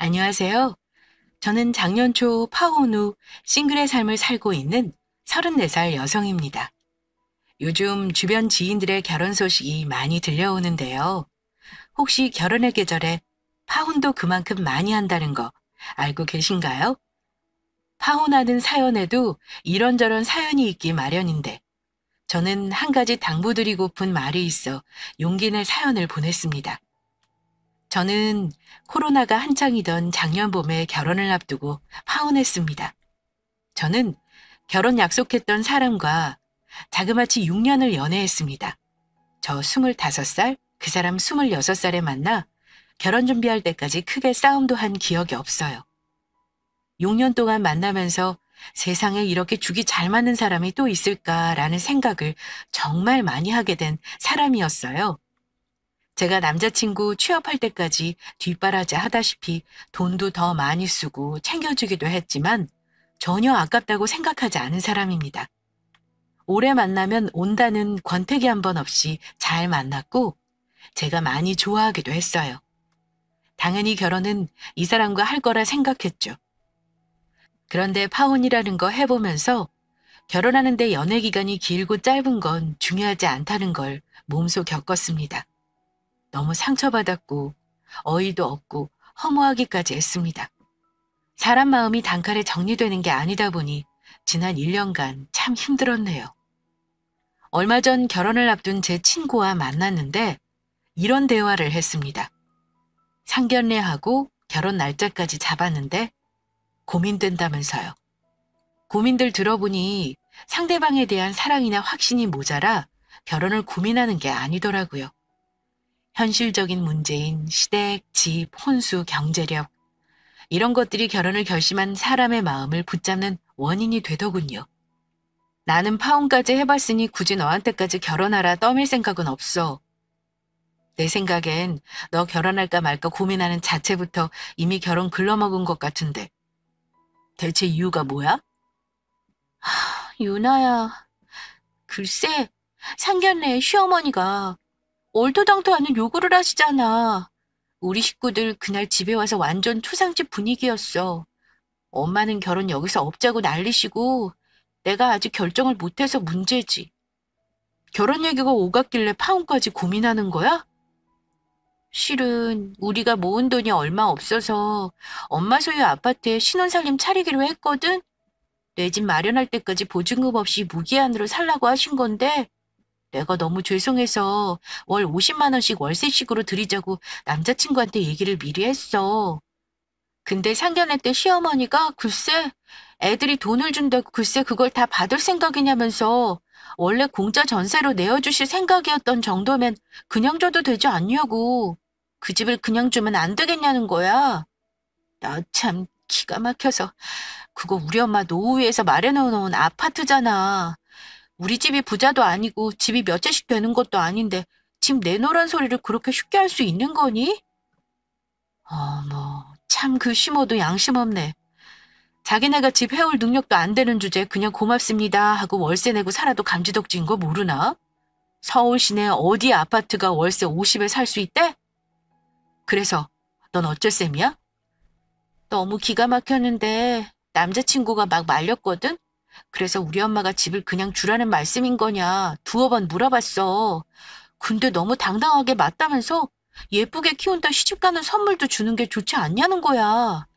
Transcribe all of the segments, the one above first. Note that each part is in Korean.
안녕하세요. 저는 작년 초 파혼 후 싱글의 삶을 살고 있는 34살 여성입니다. 요즘 주변 지인들의 결혼 소식이 많이 들려오는데요. 혹시 결혼의 계절에 파혼도 그만큼 많이 한다는 거 알고 계신가요? 파혼하는 사연에도 이런저런 사연이 있기 마련인데 저는 한 가지 당부드리고픈 말이 있어 용기 내 사연을 보냈습니다. 저는 코로나가 한창이던 작년 봄에 결혼을 앞두고 파혼했습니다. 저는 결혼 약속했던 사람과 자그마치 6년을 연애했습니다. 저 25살, 그 사람 26살에 만나 결혼 준비할 때까지 크게 싸움도 한 기억이 없어요. 6년 동안 만나면서 세상에 이렇게 죽이 잘 맞는 사람이 또 있을까라는 생각을 정말 많이 하게 된 사람이었어요. 제가 남자친구 취업할 때까지 뒷바라지 하다시피 돈도 더 많이 쓰고 챙겨주기도 했지만 전혀 아깝다고 생각하지 않은 사람입니다. 오래 만나면 온다는 권태기 한 번 없이 잘 만났고 제가 많이 좋아하기도 했어요. 당연히 결혼은 이 사람과 할 거라 생각했죠. 그런데 파혼이라는 거 해보면서 결혼하는데 연애 기간이 길고 짧은 건 중요하지 않다는 걸 몸소 겪었습니다. 너무 상처받았고 어이도 없고 허무하기까지 했습니다. 사람 마음이 단칼에 정리되는 게 아니다 보니 지난 1년간 참 힘들었네요. 얼마 전 결혼을 앞둔 제 친구와 만났는데 이런 대화를 했습니다. 상견례하고 결혼 날짜까지 잡았는데 고민된다면서요. 고민들 들어보니 상대방에 대한 사랑이나 확신이 모자라 결혼을 고민하는 게 아니더라고요. 현실적인 문제인 시댁, 집, 혼수, 경제력 이런 것들이 결혼을 결심한 사람의 마음을 붙잡는 원인이 되더군요. 나는 파혼까지 해봤으니 굳이 너한테까지 결혼하라 떠밀 생각은 없어. 내 생각엔 너 결혼할까 말까 고민하는 자체부터 이미 결혼 글러먹은 것 같은데 대체 이유가 뭐야? 유나야, 글쎄 상견례에 시어머니가 얼토당토하는 요구를 하시잖아. 우리 식구들 그날 집에 와서 완전 초상집 분위기였어. 엄마는 결혼 여기서 없자고 난리시고 내가 아직 결정을 못해서 문제지. 결혼 얘기가 오갔길래 파혼까지 고민하는 거야? 실은 우리가 모은 돈이 얼마 없어서 엄마 소유 아파트에 신혼살림 차리기로 했거든? 내 집 마련할 때까지 보증금 없이 무기한으로 살라고 하신 건데 내가 너무 죄송해서 월 50만 원씩 월세식으로 드리자고 남자친구한테 얘기를 미리 했어. 근데 상견례 때 시어머니가 글쎄 애들이 돈을 준다고 글쎄 그걸 다 받을 생각이냐면서 원래 공짜 전세로 내어주실 생각이었던 정도면 그냥 줘도 되지 않냐고. 그 집을 그냥 주면 안 되겠냐는 거야. 나 참 기가 막혀서 그거 우리 엄마 노후위에서 마련해 놓은 아파트잖아. 우리 집이 부자도 아니고 집이 몇 채씩 되는 것도 아닌데 집 내놓으란 소리를 그렇게 쉽게 할 수 있는 거니? 어머, 참 그 심어도 양심 없네. 자기네가 집 해올 능력도 안 되는 주제에 그냥 고맙습니다 하고 월세 내고 살아도 감지덕지인 거 모르나? 서울 시내 어디 아파트가 월세 50에 살 수 있대? 그래서 넌 어쩔 셈이야? 너무 기가 막혔는데 남자친구가 막 말렸거든? 그래서 우리 엄마가 집을 그냥 주라는 말씀인 거냐 두어 번 물어봤어. 근데 너무 당당하게 맞다면서 예쁘게 키운다 시집가는 선물도 주는 게 좋지 않냐는 거야.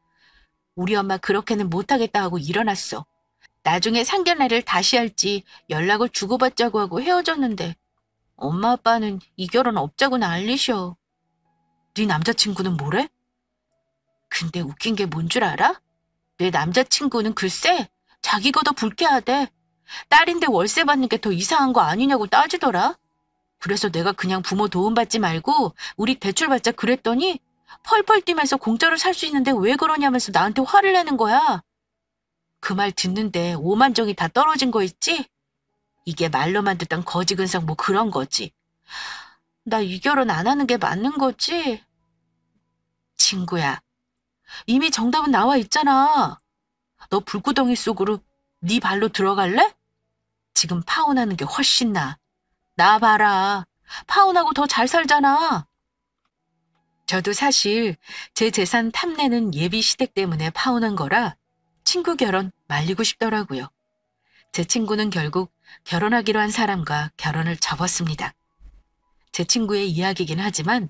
우리 엄마 그렇게는 못하겠다 하고 일어났어. 나중에 상견례를 다시 할지 연락을 주고받자고 하고 헤어졌는데 엄마 아빠는 이 결혼 없자고 난리셔. 네 남자친구는 뭐래? 근데 웃긴 게 뭔 줄 알아? 내 남자친구는 글쎄 자기가 더 불쾌하대. 딸인데 월세 받는 게 더 이상한 거 아니냐고 따지더라. 그래서 내가 그냥 부모 도움받지 말고 우리 대출받자 그랬더니 펄펄 뛰면서 공짜로 살 수 있는데 왜 그러냐면서 나한테 화를 내는 거야. 그 말 듣는데 오만정이 다 떨어진 거 있지? 이게 말로만 듣던 거지근성 뭐 그런 거지. 나 이 결혼 안 하는 게 맞는 거지? 친구야, 이미 정답은 나와 있잖아. 너 불구덩이 속으로 네 발로 들어갈래? 지금 파혼하는 게 훨씬 나아. 나 봐라. 파혼하고 더 잘 살잖아. 저도 사실 제 재산 탐내는 예비 시댁 때문에 파혼한 거라 친구 결혼 말리고 싶더라고요. 제 친구는 결국 결혼하기로 한 사람과 결혼을 접었습니다. 제 친구의 이야기긴 하지만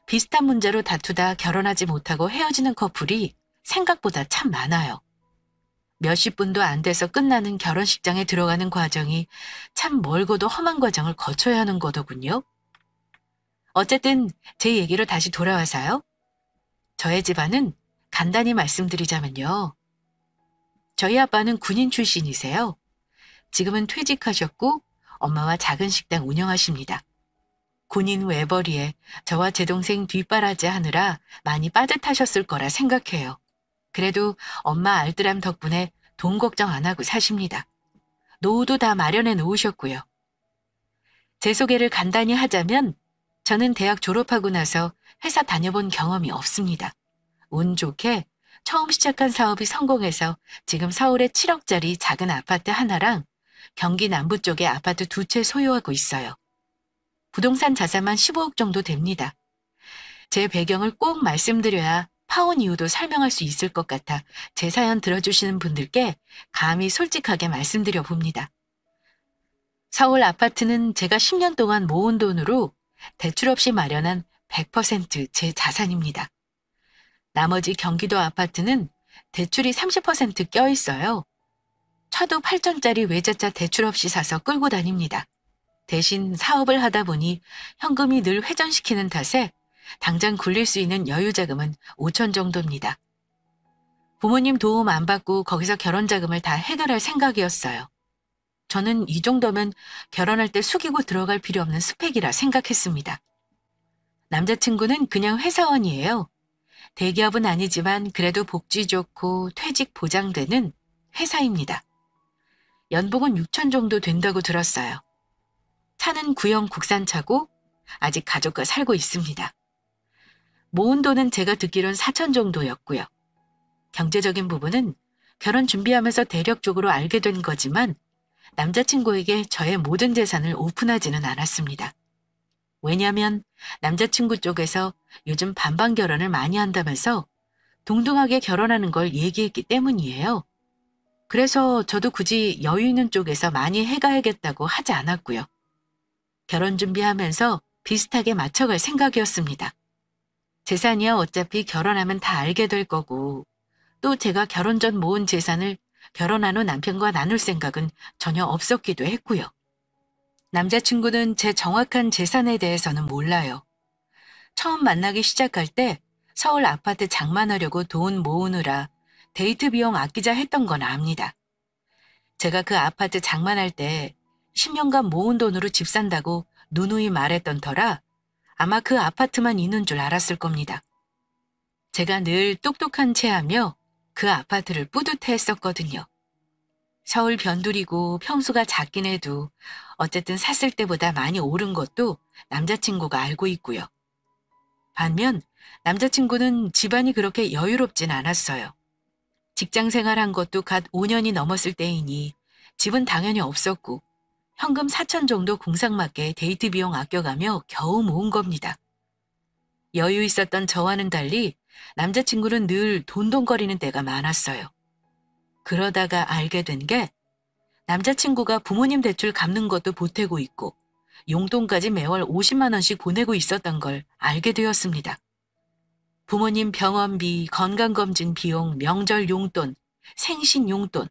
비슷한 문제로 다투다 결혼하지 못하고 헤어지는 커플이 생각보다 참 많아요. 몇십 분도 안 돼서 끝나는 결혼식장에 들어가는 과정이 참 멀고도 험한 과정을 거쳐야 하는 거더군요. 어쨌든 제 얘기로 다시 돌아와서요. 저의 집안은 간단히 말씀드리자면요. 저희 아빠는 군인 출신이세요. 지금은 퇴직하셨고 엄마와 작은 식당 운영하십니다. 군인 외벌이에 저와 제 동생 뒷바라지 하느라 많이 빠듯하셨을 거라 생각해요. 그래도 엄마 알뜰함 덕분에 돈 걱정 안 하고 사십니다. 노후도 다 마련해 놓으셨고요. 제 소개를 간단히 하자면 저는 대학 졸업하고 나서 회사 다녀본 경험이 없습니다. 운 좋게 처음 시작한 사업이 성공해서 지금 서울에 7억짜리 작은 아파트 하나랑 경기 남부 쪽에 아파트 2채 소유하고 있어요. 부동산 자산만 15억 정도 됩니다. 제 배경을 꼭 말씀드려야 파혼 이유도 설명할 수 있을 것 같아 제 사연 들어주시는 분들께 감히 솔직하게 말씀드려 봅니다. 서울 아파트는 제가 10년 동안 모은 돈으로 대출 없이 마련한 100%제 자산입니다. 나머지 경기도 아파트는 대출이 30% 껴있어요. 차도 8천짜리 외제차 대출 없이 사서 끌고 다닙니다. 대신 사업을 하다 보니 현금이 늘 회전시키는 탓에 당장 굴릴 수 있는 여유자금은 5천 정도입니다. 부모님 도움 안 받고 거기서 결혼자금을 다 해결할 생각이었어요. 저는 이 정도면 결혼할 때 숙이고 들어갈 필요 없는 스펙이라 생각했습니다. 남자친구는 그냥 회사원이에요. 대기업은 아니지만 그래도 복지 좋고 퇴직 보장되는 회사입니다. 연봉은 6천 정도 된다고 들었어요. 차는 구형 국산차고 아직 가족과 살고 있습니다. 모은 돈은 제가 듣기론 4천 정도였고요. 경제적인 부분은 결혼 준비하면서 대략적으로 알게 된 거지만 남자친구에게 저의 모든 재산을 오픈하지는 않았습니다. 왜냐하면 남자친구 쪽에서 요즘 반반 결혼을 많이 한다면서 동등하게 결혼하는 걸 얘기했기 때문이에요. 그래서 저도 굳이 여유 있는 쪽에서 많이 해가야겠다고 하지 않았고요. 결혼 준비하면서 비슷하게 맞춰갈 생각이었습니다. 재산이야 어차피 결혼하면 다 알게 될 거고 또 제가 결혼 전 모은 재산을 결혼한 후 남편과 나눌 생각은 전혀 없었기도 했고요. 남자친구는 제 정확한 재산에 대해서는 몰라요. 처음 만나기 시작할 때 서울 아파트 장만하려고 돈 모으느라 데이트 비용 아끼자 했던 건 압니다. 제가 그 아파트 장만할 때 10년간 모은 돈으로 집 산다고 누누이 말했던 터라 아마 그 아파트만 있는 줄 알았을 겁니다. 제가 늘 똑똑한 체하며 그 아파트를 뿌듯해했었거든요. 서울 변두리고 평수가 작긴 해도 어쨌든 샀을 때보다 많이 오른 것도 남자친구가 알고 있고요. 반면 남자친구는 집안이 그렇게 여유롭진 않았어요. 직장 생활한 것도 갓 5년이 넘었을 때이니 집은 당연히 없었고 현금 4천 정도 공상맞게 데이트 비용 아껴가며 겨우 모은 겁니다. 여유 있었던 저와는 달리 남자친구는 늘 돈돈거리는 때가 많았어요. 그러다가 알게 된 게 남자친구가 부모님 대출 갚는 것도 보태고 있고 용돈까지 매월 50만 원씩 보내고 있었던 걸 알게 되었습니다. 부모님 병원비, 건강검진 비용, 명절 용돈, 생신 용돈.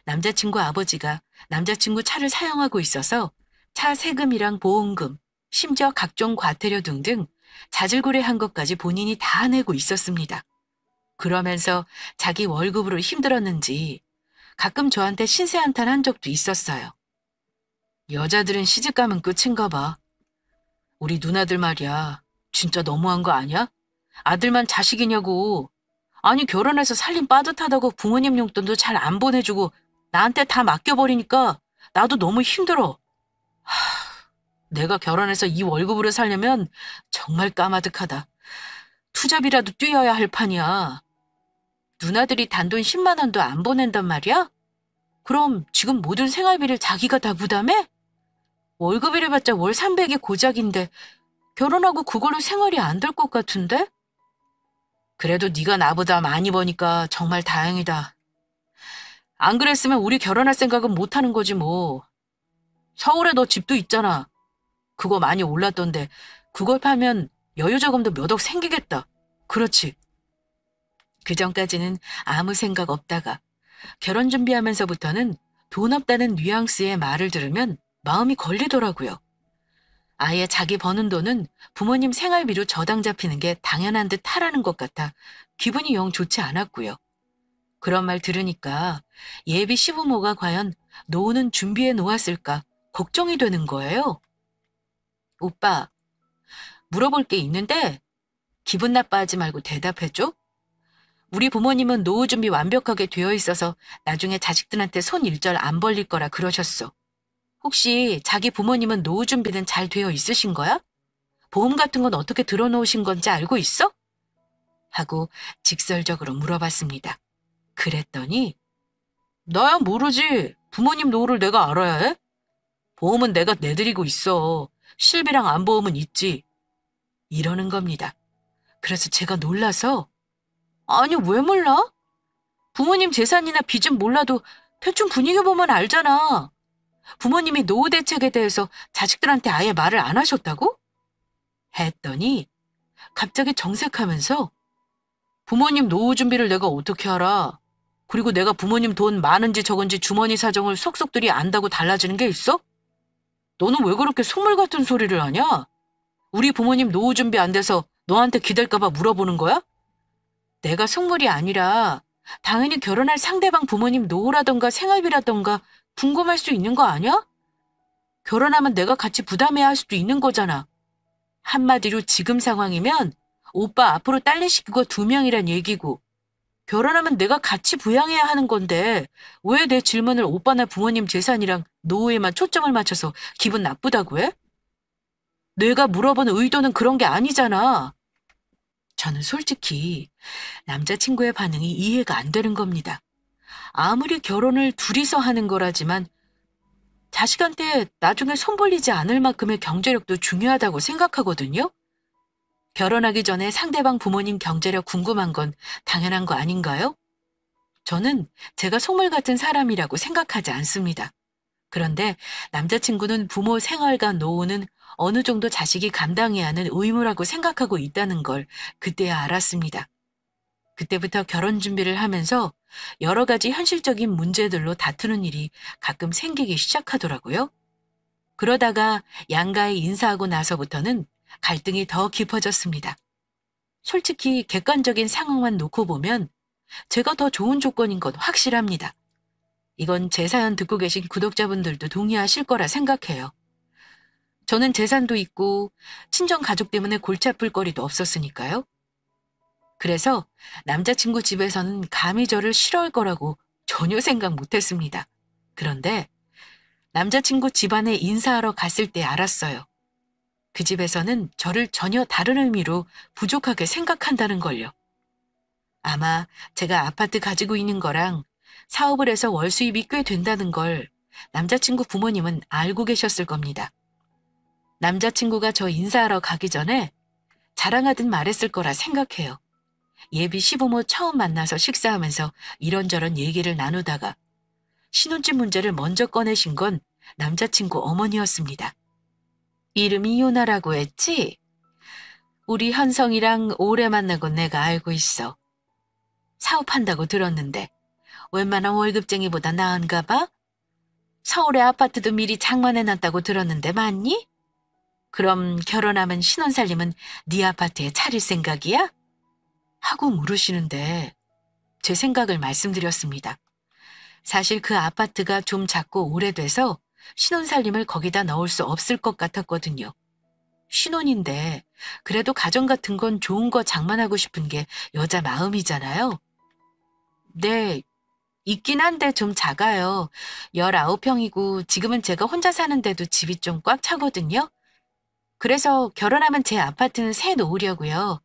남자친구 아버지가 남자친구 차를 사용하고 있어서 차 세금이랑 보험금, 심지어 각종 과태료 등등 자질구레한 것까지 본인이 다 내고 있었습니다. 그러면서 자기 월급으로 힘들었는지 가끔 저한테 신세 한탄한 적도 있었어요. 여자들은 시집가면 끝인가 봐. 우리 누나들 말이야. 진짜 너무한 거 아니야? 아들만 자식이냐고. 아니 결혼해서 살림 빠듯하다고 부모님 용돈도 잘 안 보내주고 나한테 다 맡겨버리니까 나도 너무 힘들어. 내가 결혼해서 이 월급으로 살려면 정말 까마득하다. 투잡이라도 뛰어야 할 판이야. 누나들이 단돈 10만 원도 안 보낸단 말이야? 그럼 지금 모든 생활비를 자기가 다 부담해? 월급이래봤자 월 300이 고작인데 결혼하고 그걸로 생활이 안 될 것 같은데? 그래도 네가 나보다 많이 버니까 정말 다행이다. 안 그랬으면 우리 결혼할 생각은 못 하는 거지 뭐. 서울에 너 집도 있잖아. 그거 많이 올랐던데 그걸 팔면 여유자금도 몇 억 생기겠다. 그렇지. 그전까지는 아무 생각 없다가 결혼 준비하면서부터는 돈 없다는 뉘앙스의 말을 들으면 마음이 걸리더라고요. 아예 자기 버는 돈은 부모님 생활비로 저당 잡히는 게 당연한 듯 하라는 것 같아 기분이 영 좋지 않았고요. 그런 말 들으니까 예비 시부모가 과연 노후는 준비해 놓았을까 걱정이 되는 거예요. 오빠, 물어볼 게 있는데 기분 나빠하지 말고 대답해줘. 우리 부모님은 노후 준비 완벽하게 되어 있어서 나중에 자식들한테 손 일절 안 벌릴 거라 그러셨어. 혹시 자기 부모님은 노후 준비는 잘 되어 있으신 거야? 보험 같은 건 어떻게 들어놓으신 건지 알고 있어? 하고 직설적으로 물어봤습니다. 그랬더니 나야 모르지. 부모님 노후를 내가 알아야 해? 보험은 내가 내드리고 있어. 실비랑 안보험은 있지. 이러는 겁니다. 그래서 제가 놀라서 아니 왜 몰라? 부모님 재산이나 빚은 몰라도 대충 분위기 보면 알잖아. 부모님이 노후 대책에 대해서 자식들한테 아예 말을 안 하셨다고? 했더니 갑자기 정색하면서 부모님 노후 준비를 내가 어떻게 알아? 그리고 내가 부모님 돈 많은지 적은지 주머니 사정을 속속들이 안다고 달라지는 게 있어? 너는 왜 그렇게 속물 같은 소리를 하냐? 우리 부모님 노후 준비 안 돼서 너한테 기댈까 봐 물어보는 거야? 내가 속물이 아니라 당연히 결혼할 상대방 부모님 노후라던가 생활비라던가 궁금할 수 있는 거 아니야? 결혼하면 내가 같이 부담해야 할 수도 있는 거잖아. 한마디로 지금 상황이면 오빠 앞으로 딸내 식구가 2명이란 얘기고 결혼하면 내가 같이 부양해야 하는 건데 왜 내 질문을 오빠나 부모님 재산이랑 노후에만 초점을 맞춰서 기분 나쁘다고 해? 내가 물어본 의도는 그런 게 아니잖아. 저는 솔직히 남자친구의 반응이 이해가 안 되는 겁니다. 아무리 결혼을 둘이서 하는 거라지만 자식한테 나중에 손 벌리지 않을 만큼의 경제력도 중요하다고 생각하거든요. 결혼하기 전에 상대방 부모님 경제력 궁금한 건 당연한 거 아닌가요? 저는 제가 속물 같은 사람이라고 생각하지 않습니다. 그런데 남자친구는 부모 생활과 노후는 어느 정도 자식이 감당해야 하는 의무라고 생각하고 있다는 걸 그때야 알았습니다. 그때부터 결혼 준비를 하면서 여러 가지 현실적인 문제들로 다투는 일이 가끔 생기기 시작하더라고요. 그러다가 양가에 인사하고 나서부터는 갈등이 더 깊어졌습니다. 솔직히 객관적인 상황만 놓고 보면 제가 더 좋은 조건인 건 확실합니다. 이건 제 사연 듣고 계신 구독자분들도 동의하실 거라 생각해요. 저는 재산도 있고 친정 가족 때문에 골치 아플 거리도 없었으니까요. 그래서 남자친구 집에서는 감히 저를 싫어할 거라고 전혀 생각 못했습니다. 그런데 남자친구 집안에 인사하러 갔을 때 알았어요. 그 집에서는 저를 전혀 다른 의미로 부족하게 생각한다는 걸요. 아마 제가 아파트 가지고 있는 거랑 사업을 해서 월 수입이 꽤 된다는 걸 남자친구 부모님은 알고 계셨을 겁니다. 남자친구가 저 인사하러 가기 전에 자랑하듯 말했을 거라 생각해요. 예비 시부모 처음 만나서 식사하면서 이런저런 얘기를 나누다가 신혼집 문제를 먼저 꺼내신 건 남자친구 어머니였습니다. 이름이 요나라고 했지? 우리 현성이랑 오래 만나고 내가 알고 있어. 사업한다고 들었는데 웬만한 월급쟁이보다 나은가 봐? 서울에 아파트도 미리 장만해놨다고 들었는데 맞니? 그럼 결혼하면 신혼살림은 네 아파트에 차릴 생각이야? 하고 물으시는데 제 생각을 말씀드렸습니다. 사실 그 아파트가 좀 작고 오래돼서 신혼살림을 거기다 넣을 수 없을 것 같았거든요. 신혼인데 그래도 가정 같은 건 좋은 거 장만하고 싶은 게 여자 마음이잖아요. 네, 있긴 한데 좀 작아요. 19평이고 지금은 제가 혼자 사는데도 집이 좀 꽉 차거든요. 그래서 결혼하면 제 아파트는 새 놓으려고요.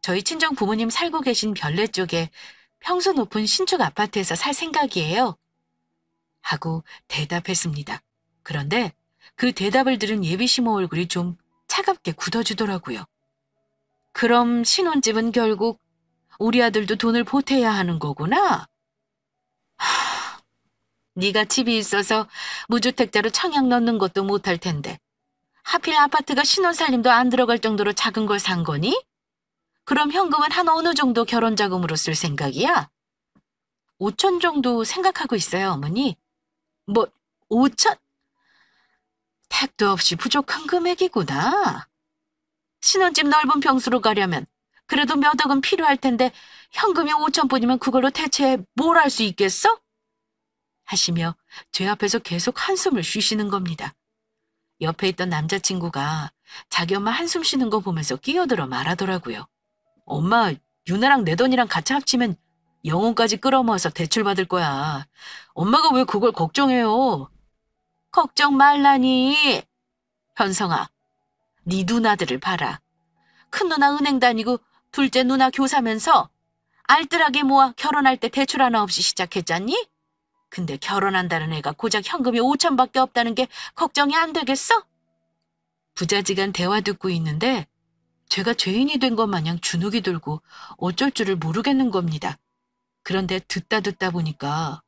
저희 친정 부모님 살고 계신 별내 쪽에 평수 높은 신축 아파트에서 살 생각이에요. 하고 대답했습니다. 그런데 그 대답을 들은 예비 시모 얼굴이 좀 차갑게 굳어주더라고요. 그럼 신혼집은 결국 우리 아들도 돈을 보태야 하는 거구나? 네가 집이 있어서 무주택자로 청약 넣는 것도 못할 텐데 하필 아파트가 신혼살림도 안 들어갈 정도로 작은 걸 산 거니? 그럼 현금은 한 어느 정도 결혼자금으로 쓸 생각이야? 5천 정도 생각하고 있어요, 어머니. 뭐, 5천? 택도 없이 부족한 금액이구나. 신혼집 넓은 평수로 가려면 그래도 몇 억은 필요할 텐데 현금이 5천뿐이면 그걸로 대체 뭘 할 수 있겠어? 하시며 제 앞에서 계속 한숨을 쉬시는 겁니다. 옆에 있던 남자친구가 자기 엄마 한숨 쉬는 거 보면서 끼어들어 말하더라고요. 엄마, 유나랑 내 돈이랑 같이 합치면 영혼까지 끌어모아서 대출받을 거야. 엄마가 왜 그걸 걱정해요? 걱정 말라니. 현성아, 네 누나들을 봐라. 큰 누나 은행 다니고 둘째 누나 교사면서 알뜰하게 모아 결혼할 때 대출 하나 없이 시작했잖니? 근데 결혼한다는 애가 고작 현금이 5천밖에 없다는 게 걱정이 안 되겠어? 부자지간 대화 듣고 있는데 제가 죄인이 된 것 마냥 주눅이 들고 어쩔 줄을 모르겠는 겁니다. 그런데 듣다 보니까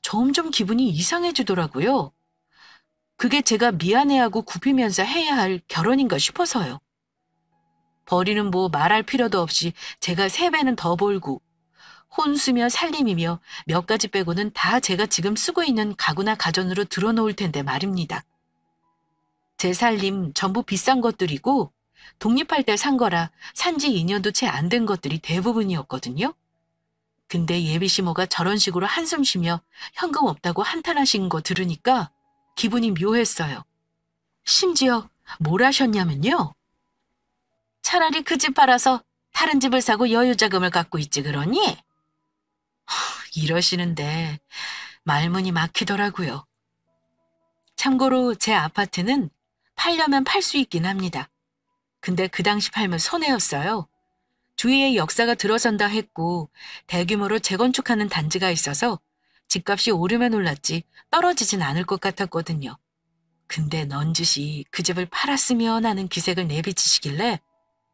점점 기분이 이상해지더라고요. 그게 제가 미안해하고 굽히면서 해야 할 결혼인가 싶어서요. 벌이는 뭐 말할 필요도 없이 제가 3배는 더 벌고 혼수며 살림이며 몇 가지 빼고는 다 제가 지금 쓰고 있는 가구나 가전으로 들어놓을 텐데 말입니다. 제 살림 전부 비싼 것들이고 독립할 때 산 거라 산지 2년도 채 안 된 것들이 대부분이었거든요. 근데 예비 시모가 저런 식으로 한숨 쉬며 현금 없다고 한탄하신 거 들으니까 기분이 묘했어요. 심지어 뭘 하셨냐면요. 차라리 그 집 팔아서 다른 집을 사고 여유자금을 갖고 있지 그러니? 이러시는데 말문이 막히더라고요. 참고로 제 아파트는 팔려면 팔 수 있긴 합니다. 근데 그 당시 팔면 손해였어요. 주위에 역사가 들어선다 했고 대규모로 재건축하는 단지가 있어서 집값이 오르면 올랐지 떨어지진 않을 것 같았거든요. 근데 넌지시 그 집을 팔았으면 하는 기색을 내비치시길래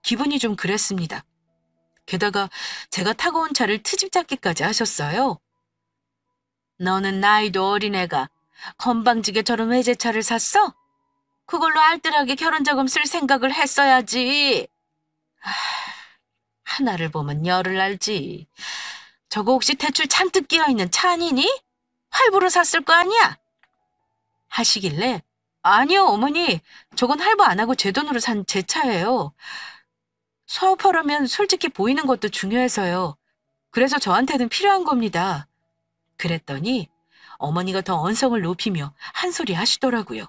기분이 좀 그랬습니다. 게다가 제가 타고 온 차를 트집 잡기까지 하셨어요. 너는 나이도 어린애가 건방지게 저런 외제차를 샀어? 그걸로 알뜰하게 결혼자금 쓸 생각을 했어야지. 하나를 보면 열을 알지. 저거 혹시 대출 잔뜩 끼어있는 차 아니니? 할부로 샀을 거 아니야? 하시길래 아니요 어머니 저건 할부 안 하고 제 돈으로 산 제 차예요. 사업하려면 솔직히 보이는 것도 중요해서요. 그래서 저한테는 필요한 겁니다. 그랬더니 어머니가 더 언성을 높이며 한 소리 하시더라고요.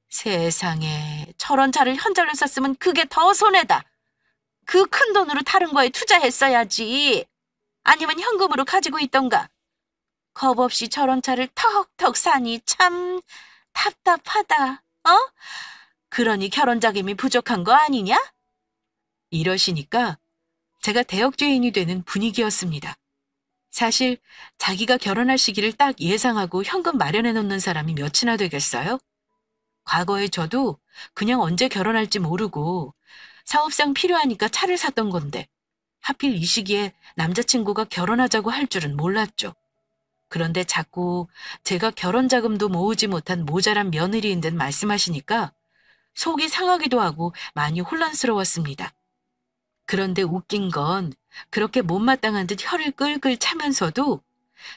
세상에 저런 차를 현찰로 샀으면 그게 더 손해다. 그 큰 돈으로 다른 거에 투자했어야지. 아니면 현금으로 가지고 있던가. 겁 없이 저런 차를 턱턱 사니 참 답답하다. 그러니 결혼 자금이 부족한 거 아니냐? 이러시니까 제가 대역죄인이 되는 분위기였습니다. 사실 자기가 결혼할 시기를 딱 예상하고 현금 마련해 놓는 사람이 몇이나 되겠어요? 과거에 저도 그냥 언제 결혼할지 모르고 사업상 필요하니까 차를 샀던 건데 하필 이 시기에 남자친구가 결혼하자고 할 줄은 몰랐죠. 그런데 자꾸 제가 결혼 자금도 모으지 못한 모자란 며느리인 듯 말씀하시니까 속이 상하기도 하고 많이 혼란스러웠습니다. 그런데 웃긴 건 그렇게 못마땅한 듯 혀를 끌끌 차면서도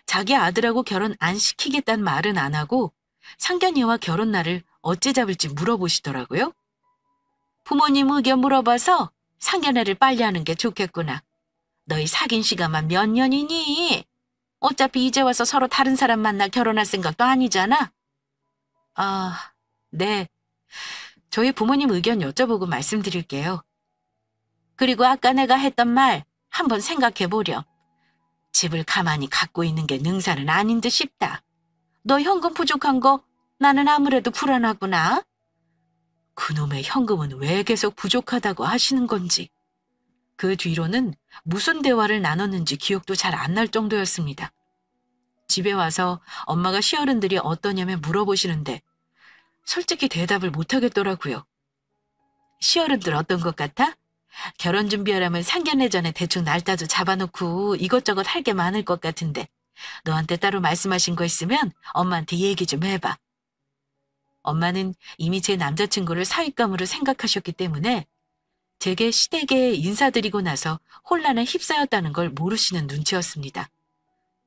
자기 아들하고 결혼 안 시키겠다는 말은 안 하고 상견례와 결혼 날을 어찌 잡을지 물어보시더라고요. 부모님 의견 물어봐서 상견례를 빨리 하는 게 좋겠구나. 너희 사귄 시간만 몇 년이니? 어차피 이제 와서 서로 다른 사람 만나 결혼할 생각도 아니잖아. 아, 네. 저희 부모님 의견 여쭤보고 말씀드릴게요. 그리고 아까 내가 했던 말 한번 생각해보렴. 집을 가만히 갖고 있는 게 능사는 아닌 듯 싶다. 너 현금 부족한 거 나는 아무래도 불안하구나. 그놈의 현금은 왜 계속 부족하다고 하시는 건지. 그 뒤로는 무슨 대화를 나눴는지 기억도 잘 안 날 정도였습니다. 집에 와서 엄마가 시어른들이 어떠냐며 물어보시는데 솔직히 대답을 못 하겠더라고요. 시어른들 어떤 것 같아? 결혼 준비하려면 상견례 전에 대충 날짜도 잡아놓고 이것저것 할 게 많을 것 같은데 너한테 따로 말씀하신 거 있으면 엄마한테 얘기 좀 해봐. 엄마는 이미 제 남자친구를 사윗감으로 생각하셨기 때문에 제게 시댁에 인사드리고 나서 혼란에 휩싸였다는 걸 모르시는 눈치였습니다.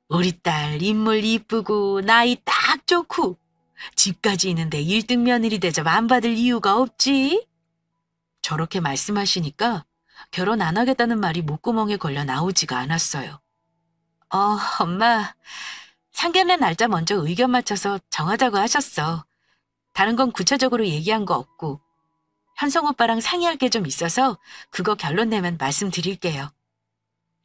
우리 딸 인물 이쁘고 나이 딱 좋고 집까지 있는데 1등 며느리 대접 안 받을 이유가 없지? 저렇게 말씀하시니까 결혼 안 하겠다는 말이 목구멍에 걸려 나오지가 않았어요. 엄마, 상견례 날짜 먼저 의견 맞춰서 정하자고 하셨어. 다른 건 구체적으로 얘기한 거 없고 현성 오빠랑 상의할 게 좀 있어서 그거 결론 내면 말씀드릴게요.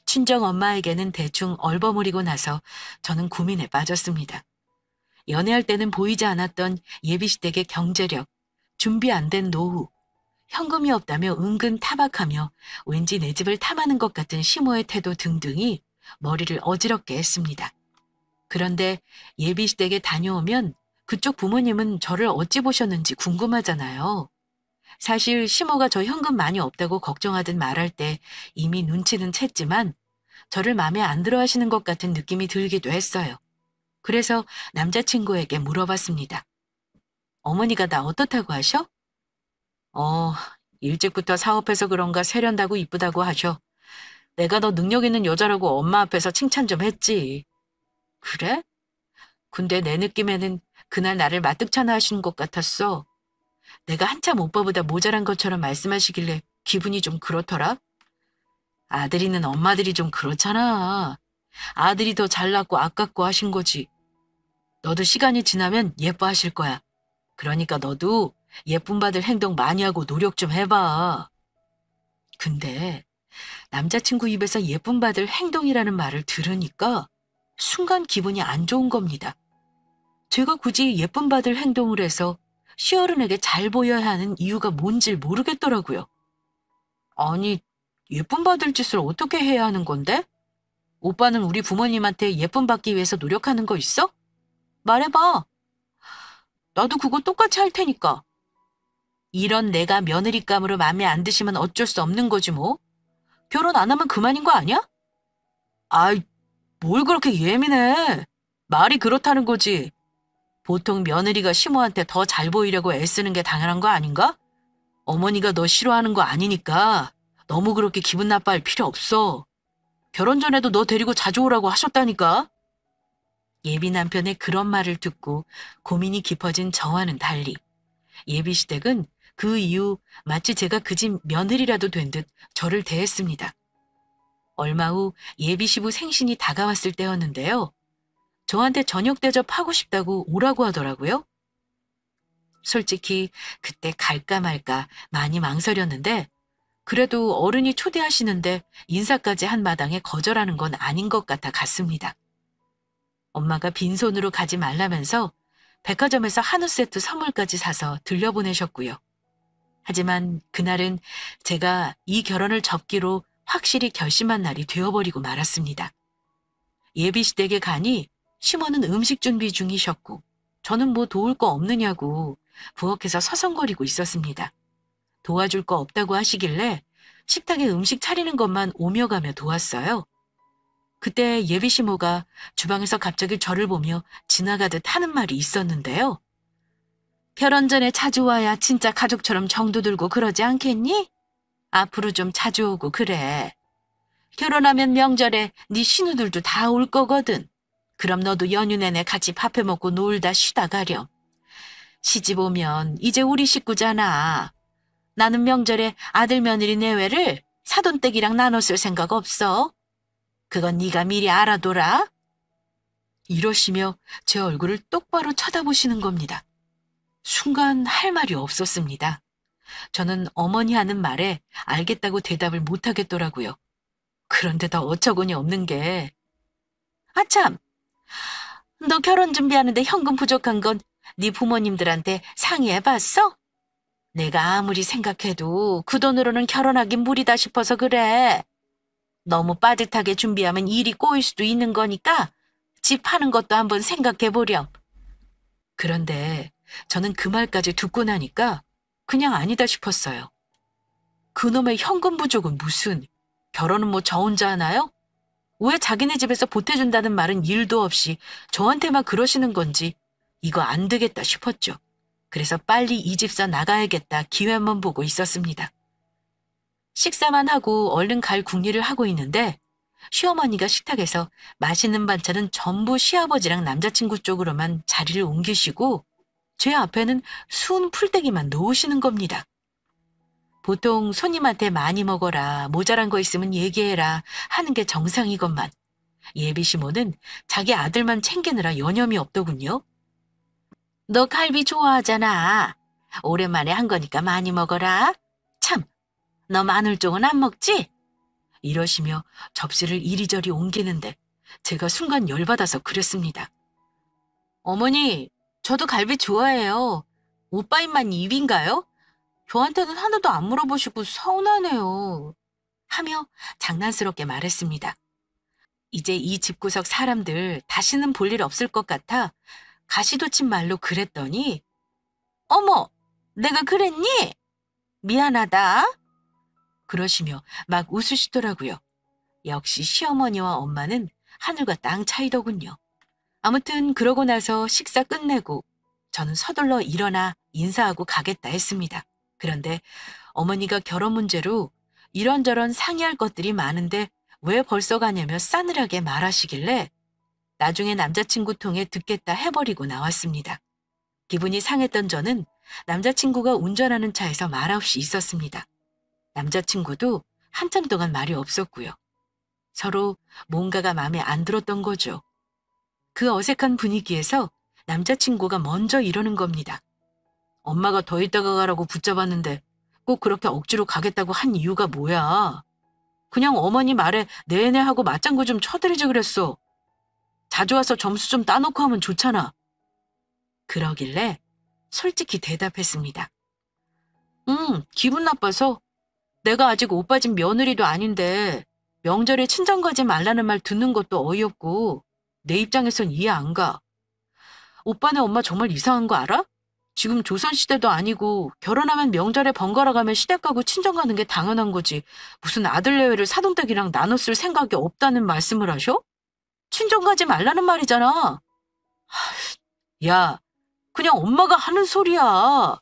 친정 엄마에게는 대충 얼버무리고 나서 저는 고민에 빠졌습니다. 연애할 때는 보이지 않았던 예비시댁의 경제력, 준비 안 된 노후, 현금이 없다며 은근 타박하며 왠지 내 집을 탐하는 것 같은 시모의 태도 등등이 머리를 어지럽게 했습니다. 그런데 예비시댁에 다녀오면 그쪽 부모님은 저를 어찌 보셨는지 궁금하잖아요. 사실 시모가 저 현금 많이 없다고 걱정하듯 말할 때 이미 눈치는 챘지만 저를 마음에 안 들어 하시는 것 같은 느낌이 들기도 했어요. 그래서 남자친구에게 물어봤습니다. 어머니가 나 어떻다고 하셔? 어, 일찍부터 사업해서 그런가 세련다고 이쁘다고 하셔. 내가 너 능력 있는 여자라고 엄마 앞에서 칭찬 좀 했지. 그래? 근데 내 느낌에는 그날 나를 마뜩찮아 하신 것 같았어. 내가 한참 오빠보다 모자란 것처럼 말씀하시길래 기분이 좀 그렇더라. 아들이는 엄마들이 좀 그렇잖아. 아들이 더 잘났고 아깝고 하신 거지. 너도 시간이 지나면 예뻐하실 거야. 그러니까 너도 예쁨 받을 행동 많이 하고 노력 좀 해봐. 근데 남자친구 입에서 예쁨 받을 행동이라는 말을 들으니까 순간 기분이 안 좋은 겁니다. 제가 굳이 예쁨 받을 행동을 해서 시어른에게 잘 보여야 하는 이유가 뭔지 모르겠더라고요. 아니, 예쁨 받을 짓을 어떻게 해야 하는 건데? 오빠는 우리 부모님한테 예쁨 받기 위해서 노력하는 거 있어? 말해봐. 나도 그거 똑같이 할 테니까. 이런 내가 며느리감으로 마음에 안 드시면 어쩔 수 없는 거지 뭐. 결혼 안 하면 그만인 거 아니야? 아이, 뭘 그렇게 예민해. 말이 그렇다는 거지. 보통 며느리가 시모한테 더 잘 보이려고 애쓰는 게 당연한 거 아닌가? 어머니가 너 싫어하는 거 아니니까 너무 그렇게 기분 나빠할 필요 없어. 결혼 전에도 너 데리고 자주 오라고 하셨다니까. 예비 남편의 그런 말을 듣고 고민이 깊어진 저와는 달리 예비시댁은 그 이후 마치 제가 그 집 며느리라도 된 듯 저를 대했습니다. 얼마 후 예비시부 생신이 다가왔을 때였는데요. 저한테 저녁 대접하고 싶다고 오라고 하더라고요. 솔직히 그때 갈까 말까 많이 망설였는데 그래도 어른이 초대하시는데 인사까지 한 마당에 거절하는 건 아닌 것 같아 갔습니다. 엄마가 빈손으로 가지 말라면서 백화점에서 한우 세트 선물까지 사서 들려보내셨고요. 하지만 그날은 제가 이 결혼을 접기로 확실히 결심한 날이 되어버리고 말았습니다. 예비시댁에 가니 시모는 음식 준비 중이셨고 저는 뭐 도울 거 없느냐고 부엌에서 서성거리고 있었습니다. 도와줄 거 없다고 하시길래 식탁에 음식 차리는 것만 오며 가며 도왔어요. 그때 예비시모가 주방에서 갑자기 저를 보며 지나가듯 하는 말이 있었는데요. 결혼 전에 자주 와야 진짜 가족처럼 정도 들고 그러지 않겠니? 앞으로 좀 자주 오고 그래. 결혼하면 명절에 네 신우들도 다 올 거거든. 그럼 너도 연휴 내내 같이 밥해 먹고 놀다 쉬다 가렴. 시집 오면 이제 우리 식구잖아. 나는 명절에 아들 며느리 내외를 사돈댁이랑 나눠 쓸 생각 없어. 그건 네가 미리 알아둬라. 이러시며 제 얼굴을 똑바로 쳐다보시는 겁니다. 순간 할 말이 없었습니다. 저는 어머니 하는 말에 알겠다고 대답을 못하겠더라고요. 그런데 더 어처구니 없는 게 아참, 너 결혼 준비하는데 현금 부족한 건 네 부모님들한테 상의해봤어? 내가 아무리 생각해도 그 돈으로는 결혼하긴 무리다 싶어서 그래. 너무 빠듯하게 준비하면 일이 꼬일 수도 있는 거니까 집 파는 것도 한번 생각해보렴. 그런데 저는 그 말까지 듣고 나니까 그냥 아니다 싶었어요. 그놈의 현금 부족은 무슨, 결혼은 뭐 저 혼자 하나요? 왜 자기네 집에서 보태준다는 말은 일도 없이 저한테만 그러시는 건지 이거 안 되겠다 싶었죠. 그래서 빨리 이 집사 나가야겠다 기회만 보고 있었습니다. 식사만 하고 얼른 갈 궁리를 하고 있는데 시어머니가 식탁에서 맛있는 반찬은 전부 시아버지랑 남자친구 쪽으로만 자리를 옮기시고 제 앞에는 수은 풀떼기만 놓으시는 겁니다. 보통 손님한테 많이 먹어라, 모자란 거 있으면 얘기해라 하는 게 정상이건만 예비 시모는 자기 아들만 챙기느라 여념이 없더군요. 너 갈비 좋아하잖아. 오랜만에 한 거니까 많이 먹어라. 참, 너 마늘 쪽은 안 먹지? 이러시며 접시를 이리저리 옮기는데 제가 순간 열받아서 그랬습니다. 어머니, 저도 갈비 좋아해요. 오빠 입만 입인가요? 저한테는 하나도 안 물어보시고 서운하네요. 하며 장난스럽게 말했습니다. 이제 이 집구석 사람들 다시는 볼 일 없을 것 같아 가시돋친 말로 그랬더니 어머, 내가 그랬니? 미안하다. 그러시며 막 웃으시더라고요. 역시 시어머니와 엄마는 하늘과 땅 차이더군요. 아무튼 그러고 나서 식사 끝내고 저는 서둘러 일어나 인사하고 가겠다 했습니다. 그런데 어머니가 결혼 문제로 이런저런 상의할 것들이 많은데 왜 벌써 가냐며 싸늘하게 말하시길래 나중에 남자친구 통해 듣겠다 해버리고 나왔습니다. 기분이 상했던 저는 남자친구가 운전하는 차에서 말없이 있었습니다. 남자친구도 한참 동안 말이 없었고요. 서로 뭔가가 마음에 안 들었던 거죠. 그 어색한 분위기에서 남자친구가 먼저 이러는 겁니다. 엄마가 더 있다가 가라고 붙잡았는데 꼭 그렇게 억지로 가겠다고 한 이유가 뭐야? 그냥 어머니 말에 네네 하고 맞장구 좀 쳐드리지 그랬어. 자주 와서 점수 좀 따놓고 하면 좋잖아. 그러길래 솔직히 대답했습니다. 기분 나빠서 내가 아직 오빠 집 며느리도 아닌데 명절에 친정 가지 말라는 말 듣는 것도 어이없고 내 입장에선 이해 안 가. 오빠네 엄마 정말 이상한 거 알아? 지금 조선시대도 아니고 결혼하면 명절에 번갈아 가며 시댁 가고 친정 가는 게 당연한 거지. 무슨 아들 내외를 사돈댁이랑 나눠 쓸 생각이 없다는 말씀을 하셔? 친정 가지 말라는 말이잖아. 야, 그냥 엄마가 하는 소리야.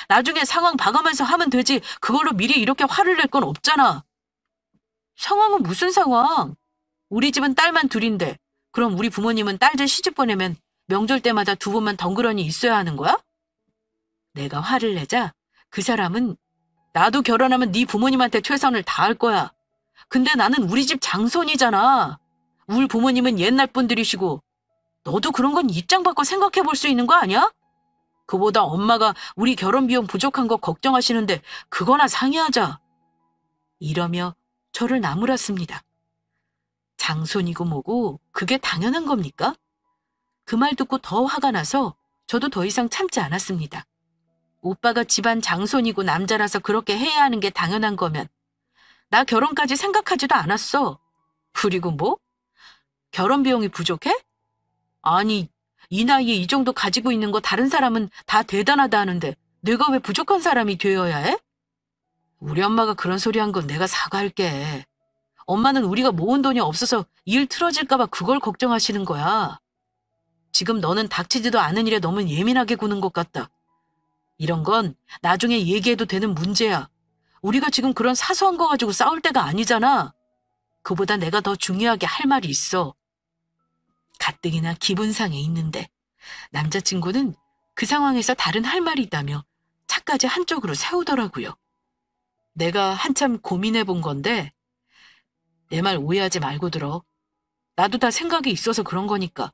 나중에 상황 봐가면서 하면 되지. 그걸로 미리 이렇게 화를 낼 건 없잖아. 상황은 무슨 상황? 우리 집은 딸만 둘인데 그럼 우리 부모님은 딸들 시집 보내면 명절 때마다 두 번만 덩그러니 있어야 하는 거야? 내가 화를 내자 그 사람은 나도 결혼하면 네 부모님한테 최선을 다할 거야. 근데 나는 우리 집 장손이잖아. 우리 부모님은 옛날 분들이시고 너도 그런 건 입장 바꿔 생각해 볼 수 있는 거 아니야? 그보다 엄마가 우리 결혼 비용 부족한 거 걱정하시는데 그거나 상의하자. 이러며 저를 나무랐습니다. 장손이고 뭐고 그게 당연한 겁니까? 그 말 듣고 더 화가 나서 저도 더 이상 참지 않았습니다. 오빠가 집안 장손이고 남자라서 그렇게 해야 하는 게 당연한 거면 나 결혼까지 생각하지도 않았어. 그리고 뭐? 결혼 비용이 부족해? 아니, 이 나이에 이 정도 가지고 있는 거 다른 사람은 다 대단하다 하는데 내가 왜 부족한 사람이 되어야 해? 우리 엄마가 그런 소리 한 건 내가 사과할게. 엄마는 우리가 모은 돈이 없어서 일 틀어질까 봐 그걸 걱정하시는 거야. 지금 너는 닥치지도 않은 일에 너무 예민하게 구는 것 같다. 이런 건 나중에 얘기해도 되는 문제야. 우리가 지금 그런 사소한 거 가지고 싸울 때가 아니잖아. 그보다 내가 더 중요하게 할 말이 있어. 가뜩이나 기분상해 있는데 남자친구는 그 상황에서 다른 할 말이 있다며 차까지 한쪽으로 세우더라고요. 내가 한참 고민해 본 건데 내 말 오해하지 말고 들어. 나도 다 생각이 있어서 그런 거니까.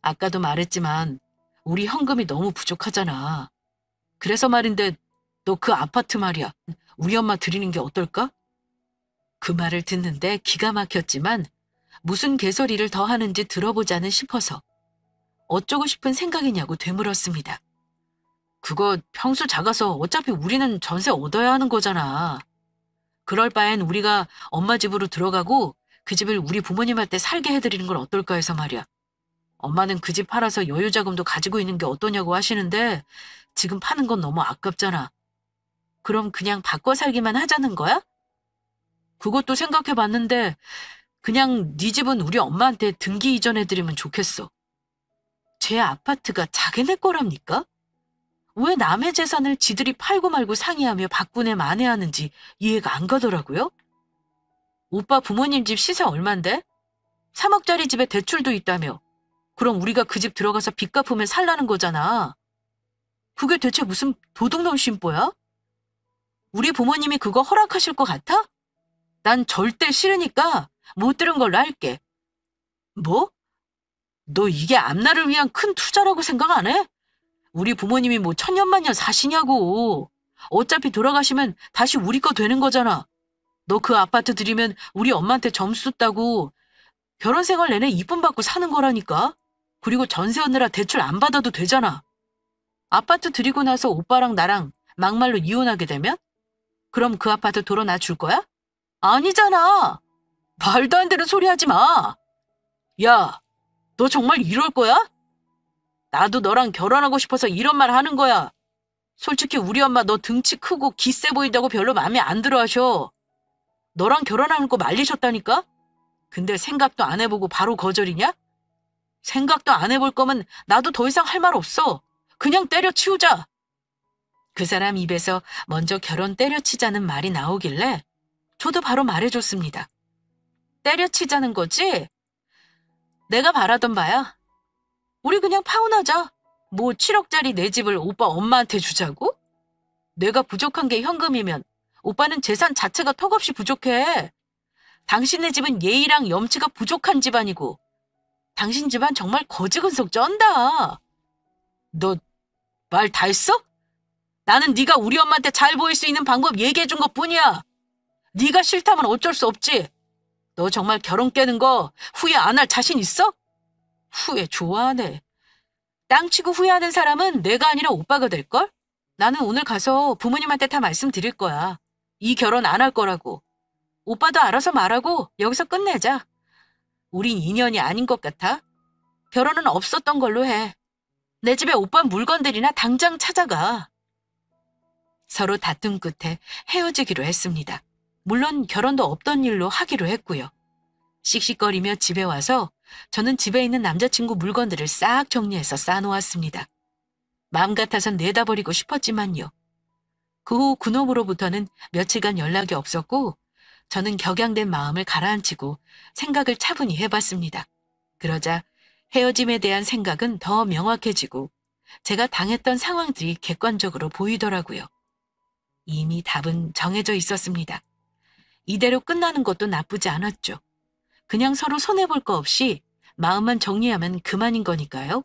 아까도 말했지만 우리 현금이 너무 부족하잖아. 그래서 말인데 너 그 아파트 말이야. 우리 엄마 드리는 게 어떨까? 그 말을 듣는데 기가 막혔지만 무슨 개소리를 더 하는지 들어보자는 싶어서 어쩌고 싶은 생각이냐고 되물었습니다. 그거 평수 작아서 어차피 우리는 전세 얻어야 하는 거잖아. 그럴 바엔 우리가 엄마 집으로 들어가고 그 집을 우리 부모님한테 살게 해드리는 건 어떨까 해서 말이야. 엄마는 그 집 팔아서 여유자금도 가지고 있는 게 어떠냐고 하시는데 지금 파는 건 너무 아깝잖아. 그럼 그냥 바꿔 살기만 하자는 거야? 그것도 생각해봤는데 그냥 네 집은 우리 엄마한테 등기 이전해드리면 좋겠어. 제 아파트가 자기네 거랍니까? 왜 남의 재산을 지들이 팔고 말고 상의하며 바꾸네 만회하는지 이해가 안 가더라고요. 오빠 부모님 집 시세 얼만데? 3억짜리 집에 대출도 있다며. 그럼 우리가 그 집 들어가서 빚 갚으면 살라는 거잖아. 그게 대체 무슨 도둑놈 심보야? 우리 부모님이 그거 허락하실 것 같아? 난 절대 싫으니까 못 들은 걸로 할게. 뭐? 너 이게 앞날을 위한 큰 투자라고 생각 안 해? 우리 부모님이 뭐 천년만년 사시냐고. 어차피 돌아가시면 다시 우리 거 되는 거잖아. 너 그 아파트 들이면 우리 엄마한테 점수 따고 결혼 생활 내내 이쁨 받고 사는 거라니까. 그리고 전세 얻느라 대출 안 받아도 되잖아. 아파트 들이고 나서 오빠랑 나랑 막말로 이혼하게 되면? 그럼 그 아파트 돌아놔 줄 거야? 아니잖아. 말도 안 되는 소리 하지 마. 야, 너 정말 이럴 거야? 나도 너랑 결혼하고 싶어서 이런 말 하는 거야. 솔직히 우리 엄마 너 등치 크고 기세 보인다고 별로 마음에 안 들어 하셔. 너랑 결혼하는 거 말리셨다니까? 근데 생각도 안 해보고 바로 거절이냐? 생각도 안 해볼 거면 나도 더 이상 할 말 없어. 그냥 때려치우자. 그 사람 입에서 먼저 결혼 때려치자는 말이 나오길래 저도 바로 말해줬습니다. 때려치자는 거지? 내가 바라던 바야. 우리 그냥 파혼하자. 뭐 7억짜리 내 집을 오빠 엄마한테 주자고? 내가 부족한 게 현금이면 오빠는 재산 자체가 턱없이 부족해. 당신네 집은 예의랑 염치가 부족한 집안이고 당신 집안 정말 거지근속 쩐다. 너 말 다 했어? 나는 네가 우리 엄마한테 잘 보일 수 있는 방법 얘기해 준 것뿐이야. 네가 싫다면 어쩔 수 없지. 너 정말 결혼 깨는 거 후회 안 할 자신 있어? 후회 좋아하네. 땅 치고 후회하는 사람은 내가 아니라 오빠가 될걸? 나는 오늘 가서 부모님한테 다 말씀드릴 거야. 이 결혼 안 할 거라고. 오빠도 알아서 말하고 여기서 끝내자. 우린 인연이 아닌 것 같아. 결혼은 없었던 걸로 해. 내 집에 오빠 물건들이나 당장 찾아가. 서로 다툼 끝에 헤어지기로 했습니다. 물론 결혼도 없던 일로 하기로 했고요. 씩씩거리며 집에 와서 저는 집에 있는 남자친구 물건들을 싹 정리해서 싸놓았습니다. 마음 같아선 내다버리고 싶었지만요. 그 후 그놈으로부터는 며칠간 연락이 없었고 저는 격양된 마음을 가라앉히고 생각을 차분히 해봤습니다. 그러자 헤어짐에 대한 생각은 더 명확해지고 제가 당했던 상황들이 객관적으로 보이더라고요. 이미 답은 정해져 있었습니다. 이대로 끝나는 것도 나쁘지 않았죠. 그냥 서로 손해볼 거 없이 마음만 정리하면 그만인 거니까요.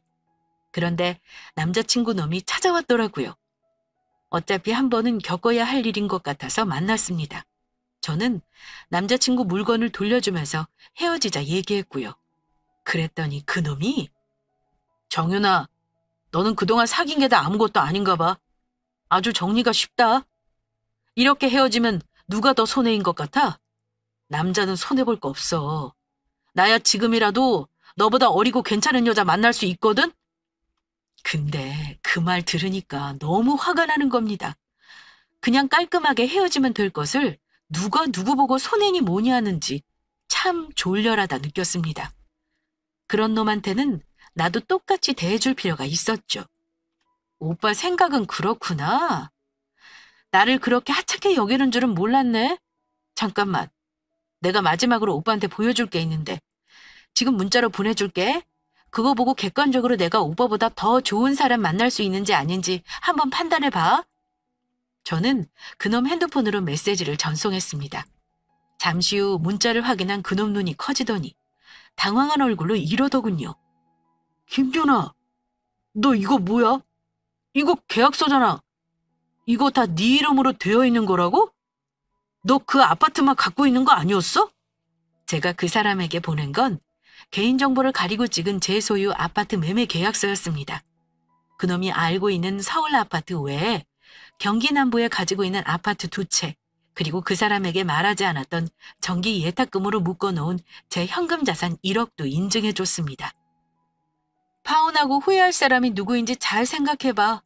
그런데 남자친구 놈이 찾아왔더라고요. 어차피 한 번은 겪어야 할 일인 것 같아서 만났습니다. 저는 남자친구 물건을 돌려주면서 헤어지자 얘기했고요. 그랬더니 그놈이 정윤아, 너는 그동안 사귄 게 다 아무것도 아닌가 봐. 아주 정리가 쉽다. 이렇게 헤어지면 누가 더 손해인 것 같아? 남자는 손해볼 거 없어. 나야 지금이라도 너보다 어리고 괜찮은 여자 만날 수 있거든? 근데 그 말 들으니까 너무 화가 나는 겁니다. 그냥 깔끔하게 헤어지면 될 것을 누가 누구 보고 손해니 뭐니 하는지 참 졸렬하다 느꼈습니다. 그런 놈한테는 나도 똑같이 대해줄 필요가 있었죠. 오빠 생각은 그렇구나. 나를 그렇게 하찮게 여기는 줄은 몰랐네. 잠깐만. 내가 마지막으로 오빠한테 보여줄 게 있는데 지금 문자로 보내줄게. 그거 보고 객관적으로 내가 오빠보다 더 좋은 사람 만날 수 있는지 아닌지 한번 판단해봐. 저는 그놈 핸드폰으로 메시지를 전송했습니다. 잠시 후 문자를 확인한 그놈 눈이 커지더니 당황한 얼굴로 이러더군요. 김준아, 너 이거 뭐야? 이거 계약서잖아. 이거 다 네 이름으로 되어 있는 거라고? 너 그 아파트만 갖고 있는 거 아니었어? 제가 그 사람에게 보낸 건 개인정보를 가리고 찍은 제 소유 아파트 매매 계약서였습니다. 그놈이 알고 있는 서울 아파트 외에 경기 남부에 가지고 있는 아파트 2채, 그리고 그 사람에게 말하지 않았던 정기 예탁금으로 묶어놓은 제 현금 자산 1억도 인증해줬습니다. 파혼하고 후회할 사람이 누구인지 잘 생각해봐.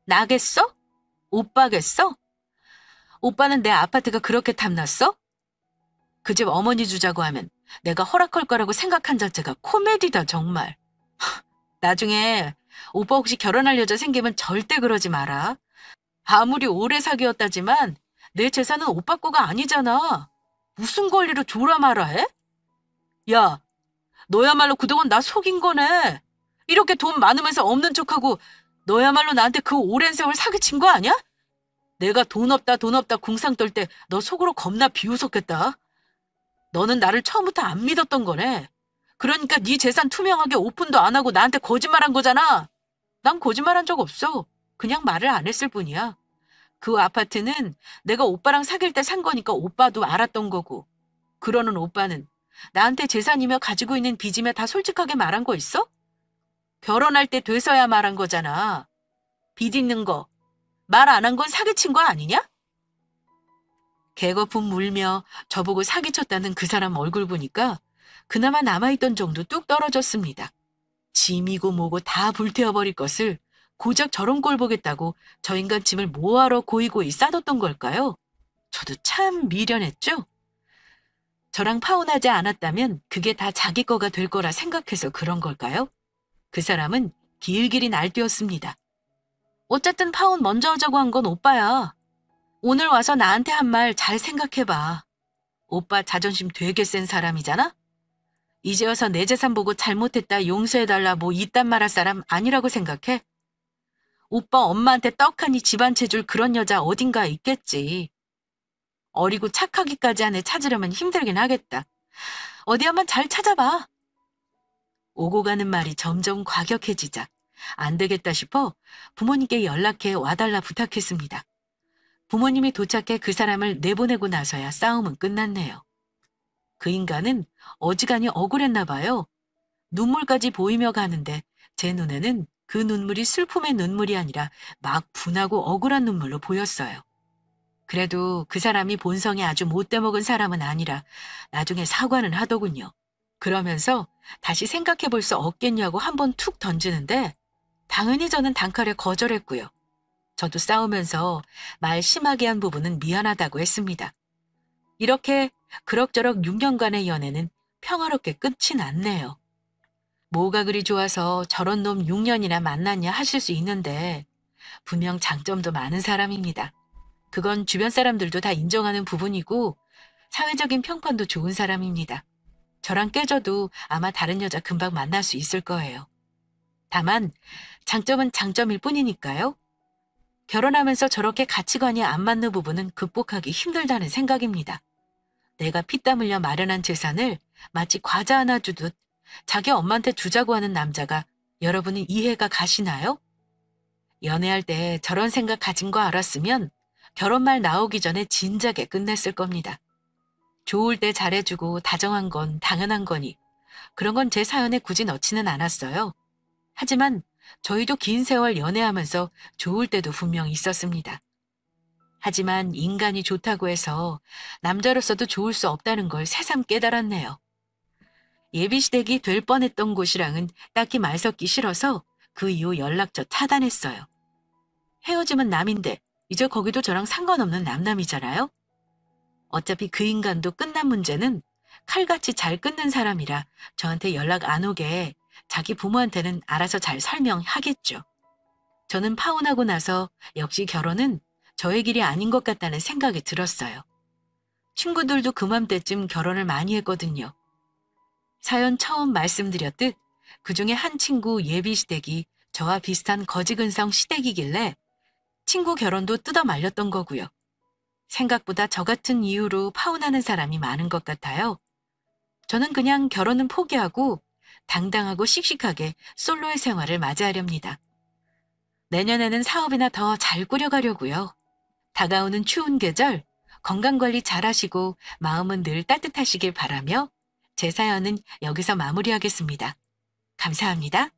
나겠어? 오빠겠어? 오빠는 내 아파트가 그렇게 탐났어? 그 집 어머니 주자고 하면 내가 허락할 거라고 생각한 자체가 코미디다, 정말. 나중에 오빠 혹시 결혼할 여자 생기면 절대 그러지 마라. 아무리 오래 사귀었다지만 내 재산은 오빠 거가 아니잖아. 무슨 권리로 줘라 마라 해? 야, 너야말로 그동안 나 속인 거네. 이렇게 돈 많으면서 없는 척하고 너야말로 나한테 그 오랜 세월 사기친 거 아니야? 내가 돈 없다 돈 없다 궁상 떨 때 너 속으로 겁나 비웃었겠다. 너는 나를 처음부터 안 믿었던 거네. 그러니까 네 재산 투명하게 오픈도 안 하고 나한테 거짓말한 거잖아. 난 거짓말한 적 없어. 그냥 말을 안 했을 뿐이야. 그 아파트는 내가 오빠랑 사귈 때 산 거니까 오빠도 알았던 거고. 그러는 오빠는 나한테 재산이며 가지고 있는 빚이며 다 솔직하게 말한 거 있어? 결혼할 때 돼서야 말한 거잖아. 빚 있는 거. 말 안 한 건 사기친 거 아니냐? 개거품 물며 저보고 사기쳤다는 그 사람 얼굴 보니까 그나마 남아있던 정도 뚝 떨어졌습니다. 짐이고 뭐고 다 불태워버릴 것을 고작 저런 꼴 보겠다고 저 인간 짐을 뭐하러 고이고이 싸뒀던 걸까요? 저도 참 미련했죠? 저랑 파혼하지 않았다면 그게 다 자기 거가 될 거라 생각해서 그런 걸까요? 그 사람은 길길이 날뛰었습니다. 어쨌든 파혼 먼저 하자고 한 건 오빠야. 오늘 와서 나한테 한 말 잘 생각해봐. 오빠 자존심 되게 센 사람이잖아? 이제 와서 내 재산 보고 잘못했다 용서해달라 뭐 이딴 말 할 사람 아니라고 생각해? 오빠 엄마한테 떡하니 집 한 채 줄 그런 여자 어딘가 있겠지. 어리고 착하기까지 한 애 찾으려면 힘들긴 하겠다. 어디 한번 잘 찾아봐. 오고 가는 말이 점점 과격해지자 안 되겠다 싶어 부모님께 연락해 와달라 부탁했습니다. 부모님이 도착해 그 사람을 내보내고 나서야 싸움은 끝났네요. 그 인간은 어지간히 억울했나 봐요. 눈물까지 보이며 가는데 제 눈에는 그 눈물이 슬픔의 눈물이 아니라 막 분하고 억울한 눈물로 보였어요. 그래도 그 사람이 본성이 아주 못돼 먹은 사람은 아니라 나중에 사과는 하더군요. 그러면서 다시 생각해 볼 수 없겠냐고 한번 툭 던지는데 당연히 저는 단칼에 거절했고요. 저도 싸우면서 말 심하게 한 부분은 미안하다고 했습니다. 이렇게 그럭저럭 6년간의 연애는 평화롭게 끝이 났네요. 뭐가 그리 좋아서 저런 놈 6년이나 만났냐 하실 수 있는데 분명 장점도 많은 사람입니다. 그건 주변 사람들도 다 인정하는 부분이고 사회적인 평판도 좋은 사람입니다. 저랑 깨져도 아마 다른 여자 금방 만날 수 있을 거예요. 다만 장점은 장점일 뿐이니까요. 결혼하면서 저렇게 가치관이 안 맞는 부분은 극복하기 힘들다는 생각입니다. 내가 피땀 흘려 마련한 재산을 마치 과자 하나 주듯 자기 엄마한테 주자고 하는 남자가 여러분은 이해가 가시나요? 연애할 때 저런 생각 가진 거 알았으면 결혼 말 나오기 전에 진작에 끝냈을 겁니다. 좋을 때 잘해주고 다정한 건 당연한 거니 그런 건 제 사연에 굳이 넣지는 않았어요. 하지만 저희도 긴 세월 연애하면서 좋을 때도 분명히 있었습니다. 하지만 인간이 좋다고 해서 남자로서도 좋을 수 없다는 걸 새삼 깨달았네요. 예비시댁이 될 뻔했던 곳이랑은 딱히 말 섞기 싫어서 그 이후 연락처 차단했어요. 헤어짐은 남인데 이제 거기도 저랑 상관없는 남남이잖아요. 어차피 그 인간도 끝난 문제는 칼같이 잘 끊는 사람이라 저한테 연락 안 오게 자기 부모한테는 알아서 잘 설명하겠죠. 저는 파혼하고 나서 역시 결혼은 저의 길이 아닌 것 같다는 생각이 들었어요. 친구들도 그맘때쯤 결혼을 많이 했거든요. 사연 처음 말씀드렸듯 그중에 한 친구 예비시댁이 저와 비슷한 거지근성 시댁이길래 친구 결혼도 뜯어 말렸던 거고요. 생각보다 저 같은 이유로 파혼하는 사람이 많은 것 같아요. 저는 그냥 결혼은 포기하고 당당하고 씩씩하게 솔로의 생활을 맞이하렵니다. 내년에는 사업이나 더 잘 꾸려가려고요. 다가오는 추운 계절 건강관리 잘하시고 마음은 늘 따뜻하시길 바라며 제 사연은 여기서 마무리하겠습니다. 감사합니다.